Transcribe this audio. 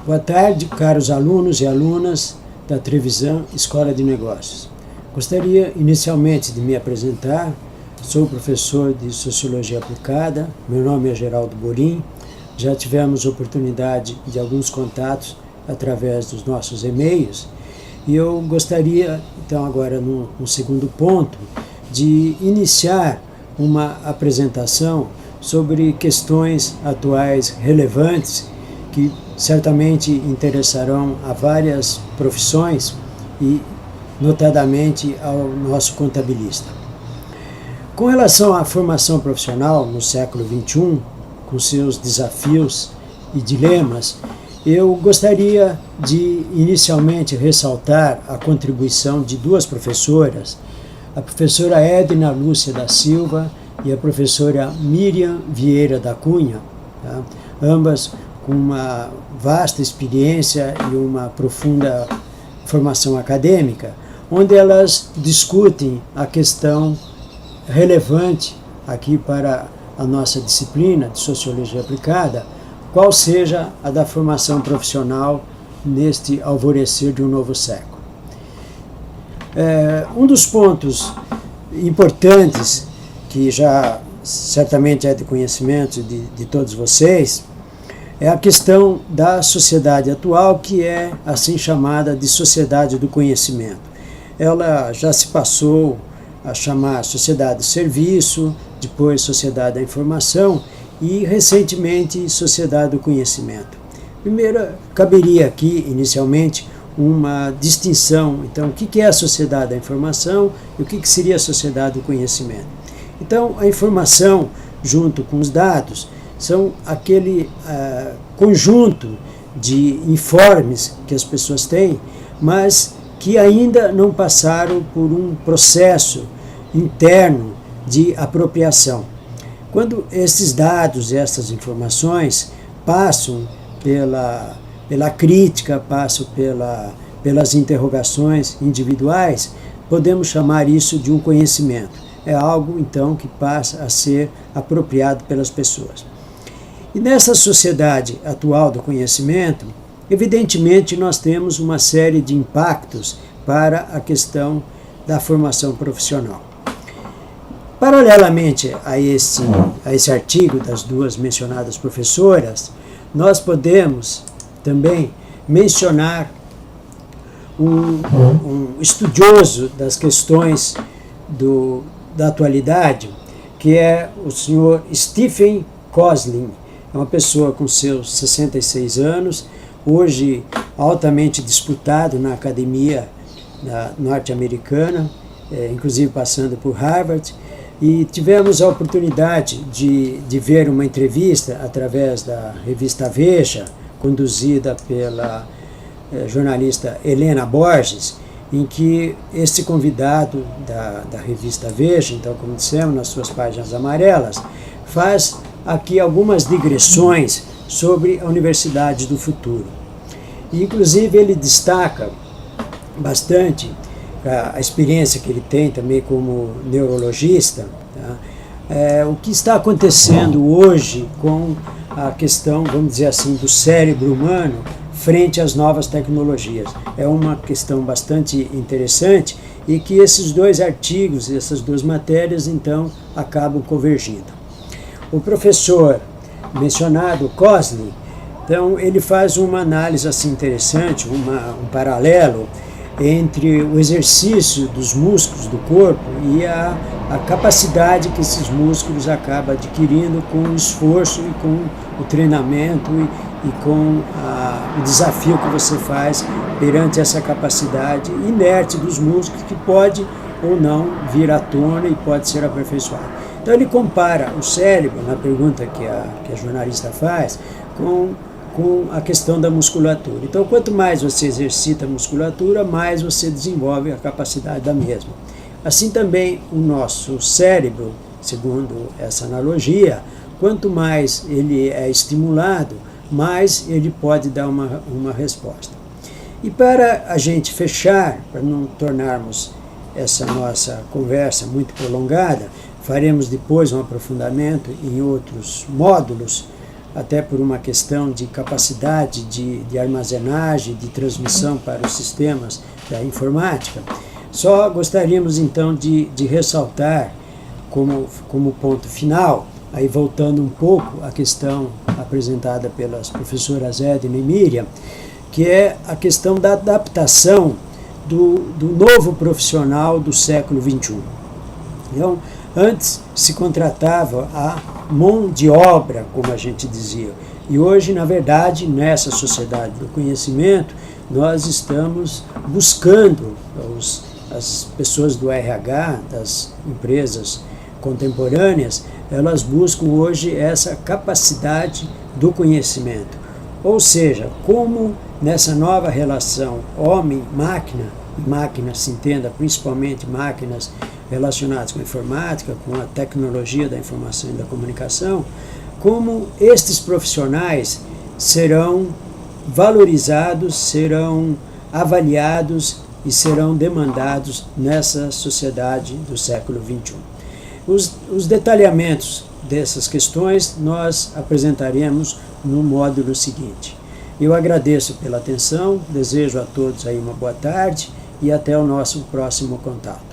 Boa tarde, caros alunos e alunas da Trevisan Escola de Negócios. Gostaria inicialmente de me apresentar. Sou professor de Sociologia Aplicada, meu nome é Geraldo Borim. Já tivemos oportunidade de alguns contatos através dos nossos e-mails. E eu gostaria, então, agora no segundo ponto, de iniciar uma apresentação sobre questões atuais relevantes que certamente interessarão a várias profissões e, notadamente, ao nosso contabilista. Com relação à formação profissional no século XXI, com seus desafios e dilemas, eu gostaria de inicialmente ressaltar a contribuição de duas professoras, a professora Edna Lúcia da Silva e a professora Miriam Vieira da Cunha, tá? Ambas com uma vasta experiência e uma profunda formação acadêmica, onde elas discutem a questão relevante aqui para a nossa disciplina de Sociologia Aplicada, qual seja a da formação profissional neste alvorecer de um novo século. Um dos pontos importantes, que já certamente é de conhecimento de todos vocês, é a questão da sociedade atual, que é assim chamada de sociedade do conhecimento. Ela já se passou a chamar sociedade do serviço, depois sociedade da informação e, recentemente, sociedade do conhecimento. Primeiro, caberia aqui, inicialmente, uma distinção. Então, o que é a sociedade da informação e o que seria a sociedade do conhecimento? Então, a informação, junto com os dados, são aquele conjunto de informes que as pessoas têm, mas que ainda não passaram por um processo interno de apropriação. Quando esses dados e essas informações passam pela crítica, passam pelas interrogações individuais, podemos chamar isso de um conhecimento. É algo, então, que passa a ser apropriado pelas pessoas. E nessa sociedade atual do conhecimento, evidentemente, nós temos uma série de impactos para a questão da formação profissional. Paralelamente a esse artigo das duas mencionadas professoras, nós podemos também mencionar um estudioso das questões da atualidade, que é o senhor Stephen Kosslyn. É uma pessoa com seus 66 anos, hoje altamente disputado na academia norte-americana, inclusive passando por Harvard. E tivemos a oportunidade de ver uma entrevista através da revista Veja, conduzida pela jornalista Helena Borges, em que esse convidado da revista Veja, então, como dissemos, nas suas páginas amarelas, faz aqui algumas digressões sobre a Universidade do Futuro. E, inclusive, ele destaca bastante a experiência que ele tem também como neurologista, tá? O que está acontecendo hoje com a questão, vamos dizer assim, do cérebro humano frente às novas tecnologias. É uma questão bastante interessante e que esses dois artigos, essas duas matérias, então, acabam convergindo. O professor mencionado, Kosslyn, então, ele faz uma análise assim interessante, um paralelo entre o exercício dos músculos do corpo e a capacidade que esses músculos acabam adquirindo com o esforço e com o treinamento e com o desafio que você faz perante essa capacidade inerte dos músculos, que pode ou não vir à tona e pode ser aperfeiçoado. Então ele compara o cérebro, na pergunta que a jornalista faz, com a questão da musculatura. Então, quanto mais você exercita a musculatura, mais você desenvolve a capacidade da mesma. Assim também o nosso cérebro, segundo essa analogia, quanto mais ele é estimulado, mais ele pode dar uma resposta. E para a gente fechar, para não tornarmos essa nossa conversa muito prolongada, faremos depois um aprofundamento em outros módulos até por uma questão de capacidade de armazenagem, de transmissão para os sistemas da informática. Só gostaríamos então de ressaltar como ponto final, aí voltando um pouco à questão apresentada pelas professoras Edna e Miriam, que é a questão da adaptação do novo profissional do século XXI. Então, antes se contratava a mão de obra, como a gente dizia, e hoje, na verdade, nessa sociedade do conhecimento, nós estamos buscando, as pessoas do RH, das empresas contemporâneas, elas buscam hoje essa capacidade do conhecimento. Ou seja, como nessa nova relação homem-máquina, e máquina se entenda principalmente máquinas relacionadas com a informática, com a tecnologia da informação e da comunicação, como estes profissionais serão valorizados, serão avaliados e serão demandados nessa sociedade do século XXI. Os detalhamentos dessas questões nós apresentaremos no módulo seguinte. Eu agradeço pela atenção, desejo a todos aí uma boa tarde e até o nosso próximo contato.